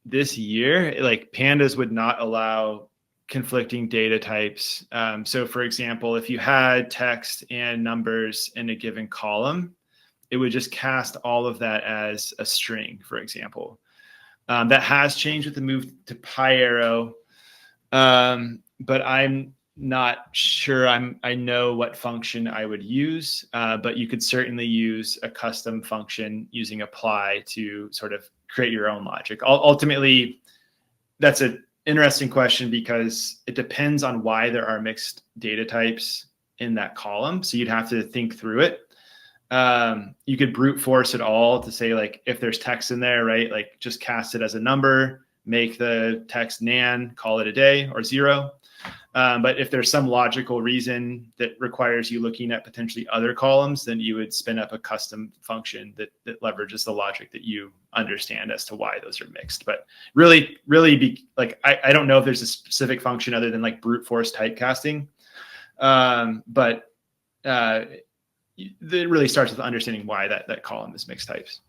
this year, like Pandas would not allow conflicting data types. So for example, if you had text and numbers in a given column, it would just cast all of that as a string, for example. That has changed with the move to PyArrow, but I'm not sure I know what function I would use, but you could certainly use a custom function using apply to sort of create your own logic. Ultimately, that's an interesting question because it depends on why there are mixed data types in that column. So you'd have to think through it. You could brute force it all to say, like, if there's text in there, right, like just cast it as a number, make the text nan, call it a day, or 0. But if there's some logical reason that requires you looking at potentially other columns, then you would spin up a custom function that leverages the logic that you understand as to why those are mixed. But really I don't know if there's a specific function other than like brute force typecasting. But it really starts with understanding why that column is mixed types.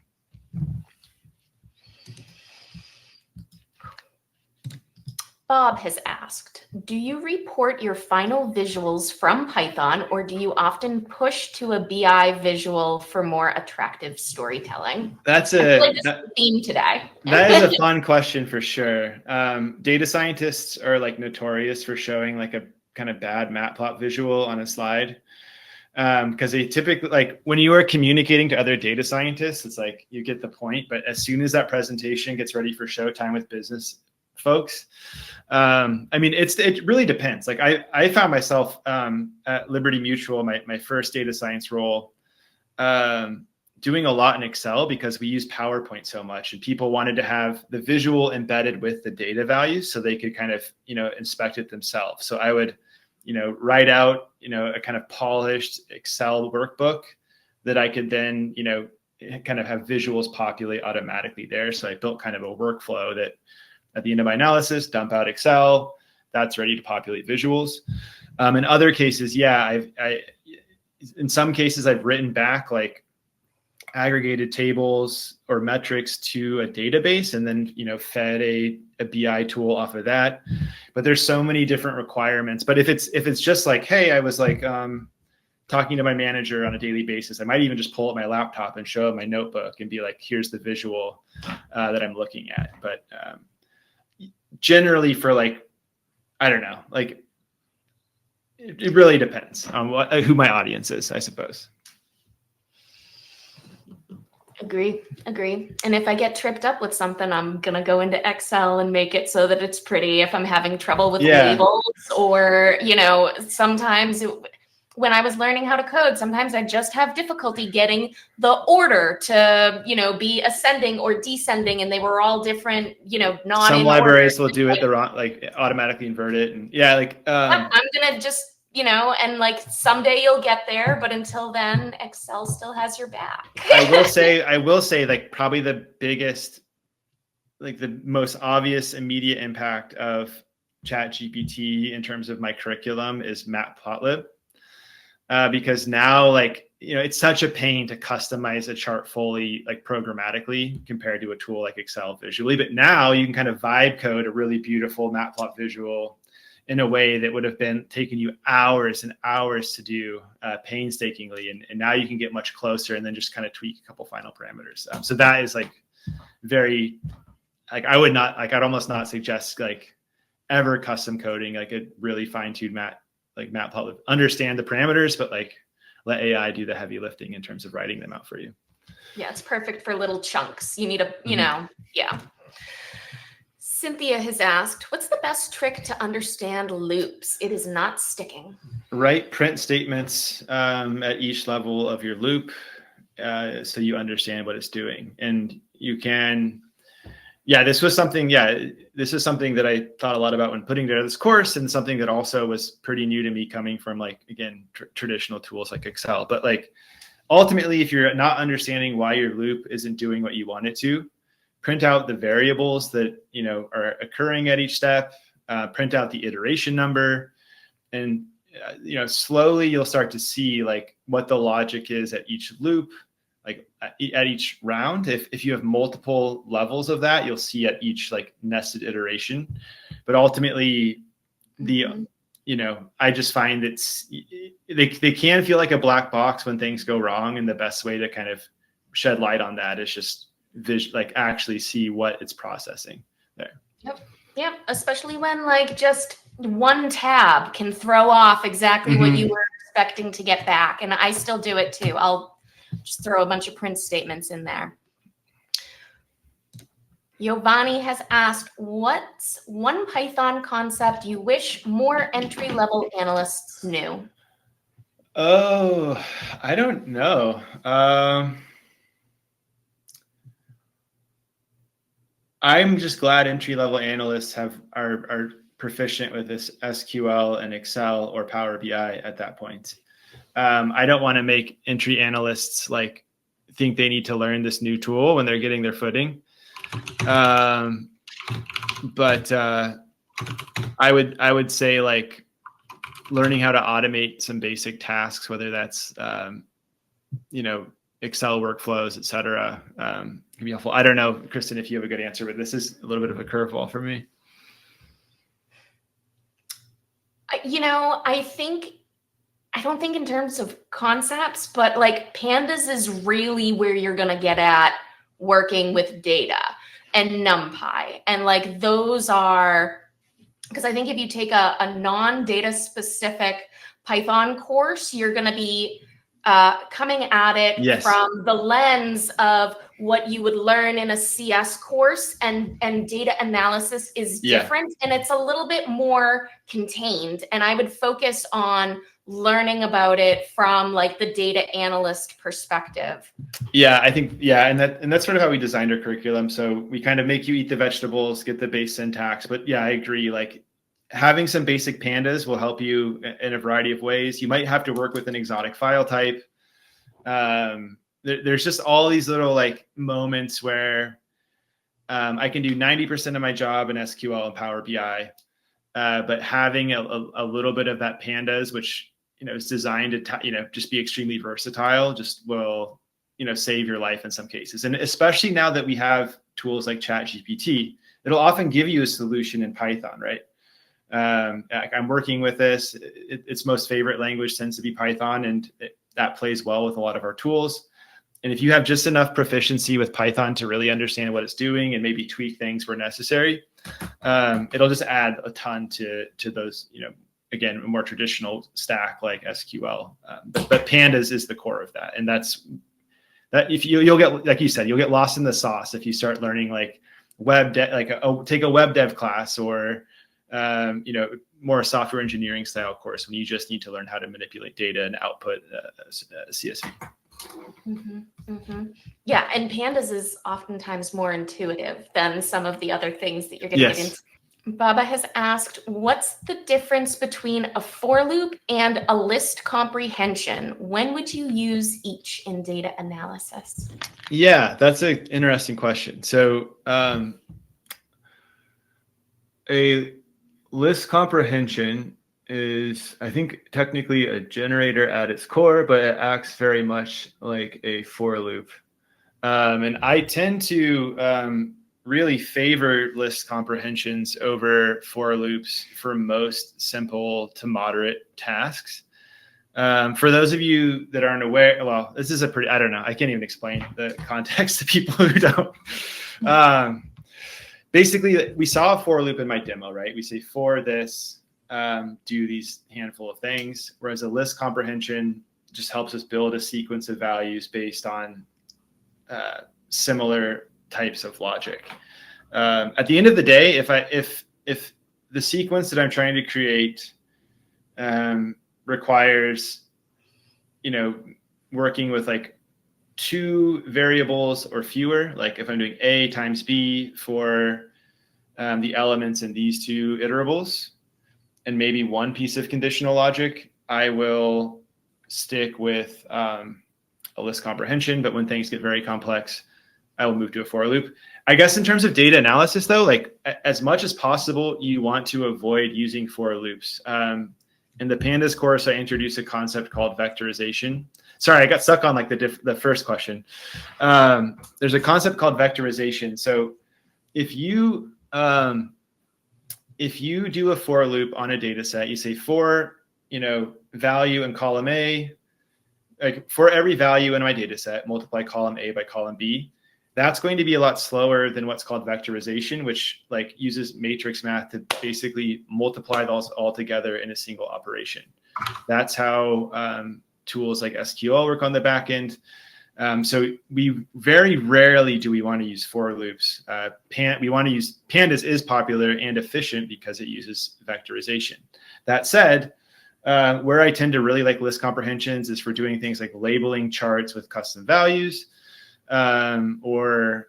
Bob has asked, do you report your final visuals from Python, or do you often push to a BI visual for more attractive storytelling? That's a theme today. That is a fun question for sure. Data scientists are like notorious for showing like a kind of bad matplot visual on a slide. Because they typically, like, when you are communicating to other data scientists, it's like you get the point, but as soon as that presentation gets ready for showtime with business folks, I mean, it really depends. Like I found myself at Liberty Mutual, my first data science role, doing a lot in Excel because we use PowerPoint so much, and people wanted to have the visual embedded with the data values so they could kind of, inspect it themselves. So I would, write out, a kind of polished Excel workbook that I could then, kind of have visuals populate automatically there. So I built kind of a workflow that at the end of my analysis, dump out Excel, that's ready to populate visuals. In other cases, in some cases I've written back like aggregated tables or metrics to a database and then, fed a BI tool off of that. But there's so many different requirements. But if it's just like, hey, I was like talking to my manager on a daily basis, I might even just pull up my laptop and show up my notebook and be like, here's the visual that I'm looking at. But generally for like, I don't know, like it really depends on who my audience is, I suppose. Agree. And if I get tripped up with something, I'm going to go into Excel and make it so that it's pretty. If I'm having trouble with labels or, sometimes when I was learning how to code, sometimes I just have difficulty getting the order to, be ascending or descending. And they were all different, not some in libraries order. will do it the wrong, like automatically invert it. And I'm going to just, and like someday you'll get there, but until then, Excel still has your back. I will say like probably the biggest, like the most obvious immediate impact of ChatGPT in terms of my curriculum is Matplotlib. Because now it's such a pain to customize a chart fully like programmatically compared to a tool like Excel visually. But now you can kind of vibe code a really beautiful Matplot visual in a way that would have been taking you hours and hours to do painstakingly. And now you can get much closer and then just kind of tweak a couple final parameters. So that is like very, like I'd almost not suggest like ever custom coding, like a really fine-tuned Matplotlib. Understand the parameters, but like let AI do the heavy lifting in terms of writing them out for you. Yeah, it's perfect for little chunks. You need a, yeah. Cynthia has asked, what's the best trick to understand loops? It is not sticking. Write print statements at each level of your loop so you understand what it's doing. And you can, this is something that I thought a lot about when putting together this course, and something that also was pretty new to me coming from like, again, traditional tools like Excel. But like ultimately, if you're not understanding why your loop isn't doing what you want it to, print out the variables that are occurring at each step, print out the iteration number, and slowly you'll start to see like what the logic is at each loop, like at each round. If you have multiple levels of that, you'll see at each like nested iteration. But ultimately, I just find they can feel like a black box when things go wrong, and the best way to kind of shed light on that is just actually see what it's processing there. Yep. Especially when like just one tab can throw off exactly what you were expecting to get back. And I still do it too. I'll just throw a bunch of print statements in there. Giovanni has asked, what's one Python concept you wish more entry-level analysts knew? Oh, I don't know. I'm just glad entry-level analysts are proficient with this SQL and Excel or Power BI at that point. I don't want to make entry analysts like think they need to learn this new tool when they're getting their footing. But I would say like learning how to automate some basic tasks, whether that's Excel workflows, et cetera, can be helpful. I don't know, Kristen, if you have a good answer, but this is a little bit of a curveball for me. I don't think in terms of concepts, but like Pandas is really where you're going to get at working with data, and NumPy. And like those are, because I think if you take a non-data specific Python course, you're going to be coming at it from the lens of what you would learn in a CS course, and data analysis is different, and it's a little bit more contained. And I would focus on learning about it from like the data analyst perspective? Yeah, I think, yeah. And that's sort of how we designed our curriculum. So we kind of make you eat the vegetables, get the base syntax. But yeah, I agree. Like having some basic pandas will help you in a variety of ways. You might have to work with an exotic file type. There's just all these little like moments where I can do 90% of my job in SQL and Power BI. But having a little bit of that pandas, which, is designed to, just be extremely versatile, just will, save your life in some cases. And especially now that we have tools like ChatGPT, it'll often give you a solution in Python, right? I'm working with this. Its most favorite language tends to be Python, and that plays well with a lot of our tools. And if you have just enough proficiency with Python to really understand what it's doing and maybe tweak things where necessary, it'll just add a ton to those, again, a more traditional stack like SQL. But Pandas is the core of that. And that if you'll get, like you said, you'll get lost in the sauce if you start learning like take a web dev class or, more software engineering style course when you just need to learn how to manipulate data and output CSV. Mm-hmm, mm-hmm. Yeah, and Pandas is oftentimes more intuitive than some of the other things that you're going to get into. Baba has asked, what's the difference between a for loop and a list comprehension? When would you use each in data analysis? Yeah, that's an interesting question. So a list comprehension is, I think, technically a generator at its core, but it acts very much like a for loop. And I tend to really favor list comprehensions over for loops for most simple to moderate tasks. For those of you that aren't aware, well, this is I don't know, I can't even explain the context to people who don't. Basically, we saw a for loop in my demo, right? We say for this, do these handful of things, whereas a list comprehension just helps us build a sequence of values based on similar types of logic. At the end of the day, if the sequence that I'm trying to create requires, working with like 2 variables or fewer, like if I'm doing A times B for the elements in these 2 iterables, and maybe 1 piece of conditional logic, I will stick with a list comprehension. But when things get very complex, I will move to a for loop. I guess in terms of data analysis, though, like as much as possible, you want to avoid using for loops. In the Pandas course, I introduced a concept called vectorization. Sorry, I got stuck on like the first question. There's a concept called vectorization. So if you do a for loop on a data set, you say for, value in column A, like for every value in my data set, multiply column A by column B. That's going to be a lot slower than what's called vectorization, which like uses matrix math to basically multiply those all together in a single operation. That's how tools like SQL work on the back end. So we very rarely do we want to use for loops. We want to use Pandas is popular and efficient because it uses vectorization. That said, where I tend to really like list comprehensions is for doing things like labeling charts with custom values, or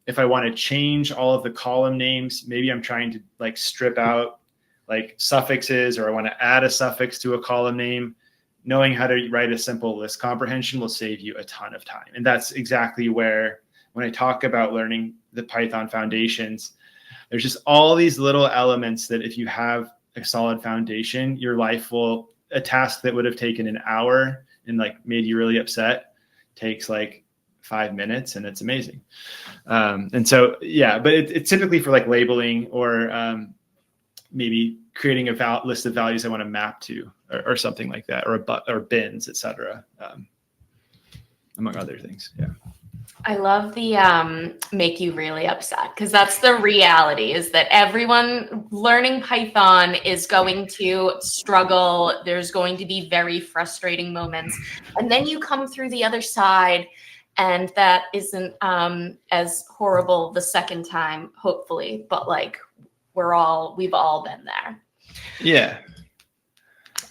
if I want to change all of the column names, maybe I'm trying to like strip out like suffixes, or I want to add a suffix to a column name. Knowing how to write a simple list comprehension will save you a ton of time. And that's exactly where, when I talk about learning the Python foundations, there's just all these little elements that if you have a solid foundation, your life will, a task that would have taken an hour and like made you really upset takes like 5 minutes, and it's amazing. And so, yeah, but it's typically for like labeling or maybe creating a list of values I want to map to, or something like that, or bins, etc. Among other things. Yeah. I love the make you really upset, because that's the reality, is that everyone learning Python is going to struggle. There's going to be very frustrating moments. And then you come through the other side, and that isn't as horrible the second time, hopefully. But like we've all been there. Yeah.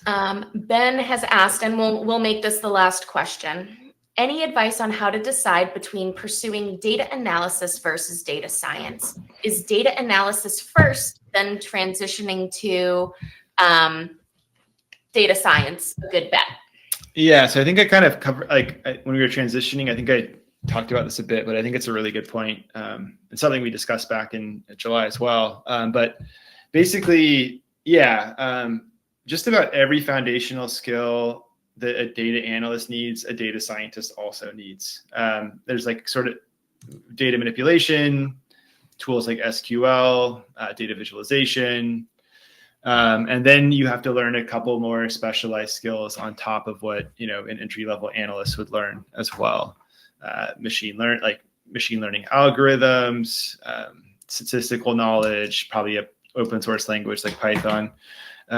Ben has asked, and we'll make this the last question. Any advice on how to decide between pursuing data analysis versus data science? Is data analysis first, then transitioning to data science a good bet? Yeah, so I think I kind of covered, when we were transitioning, I think I talked about this a bit, but I think it's a really good point. It's something we discussed back in July as well. But basically, yeah, just about every foundational skill that a data analyst needs, a data scientist also needs. There's like sort of data manipulation, tools like SQL, data visualization, and then you have to learn a couple more specialized skills on top of what, you know, an entry-level analyst would learn as well. Machine learning algorithms, statistical knowledge, probably a open source language like Python.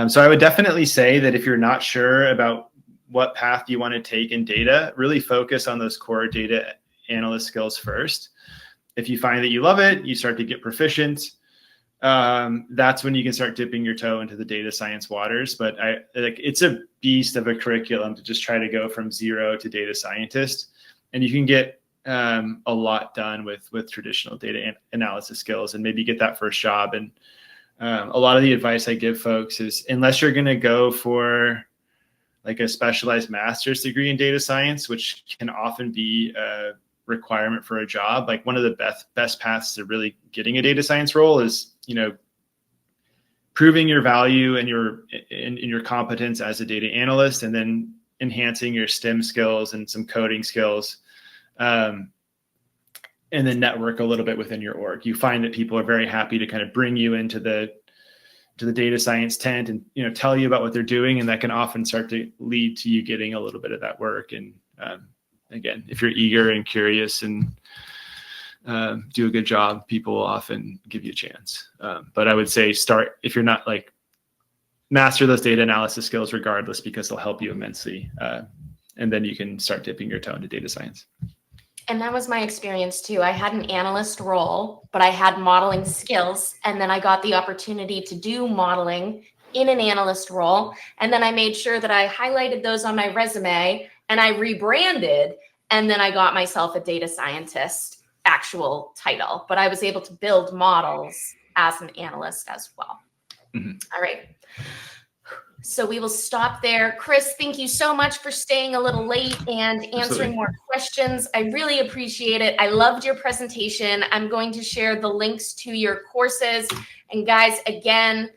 So I would definitely say that if you're not sure about what path you want to take in data, really focus on those core data analyst skills first. If you find that you love it, you start to get proficient. That's when you can start dipping your toe into the data science waters. But it's a beast of a curriculum to just try to go from zero to data scientist, and you can get a lot done with traditional data analysis skills, and maybe get that first job. And a lot of the advice I give folks is, unless you're going to go for like a specialized master's degree in data science, which can often be a requirement for a job, like one of the best paths to really getting a data science role is, you know, proving your value and your competence as a data analyst, and then enhancing your STEM skills and some coding skills, and then network a little bit within your org. You find that people are very happy to kind of bring you into the data science tent and, you know, tell you about what they're doing, and that can often start to lead to you getting a little bit of that work. And again, if you're eager and curious and do a good job, people will often give you a chance. But I would say start, if you're not, like, master those data analysis skills regardless, because they'll help you immensely. And then you can start dipping your toe into data science. And that was my experience too. I had an analyst role, but I had modeling skills. And then I got the opportunity to do modeling in an analyst role. And then I made sure that I highlighted those on my resume, and I rebranded. And then I got myself a data scientist actual title, but I was able to build models as an analyst as well. Mm-hmm. All right. So we will stop there. Chris, thank you so much for staying a little late and answering Absolutely. more questions. I really appreciate it. I loved your presentation. I'm going to share the links to your courses. And guys, again,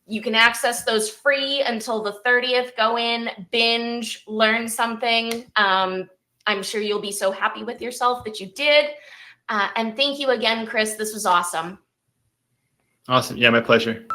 you can access those free until the 30th. Go in, binge, learn something. I'm sure you'll be so happy with yourself that you did. And thank you again, Chris. This was awesome. Awesome. Yeah, my pleasure.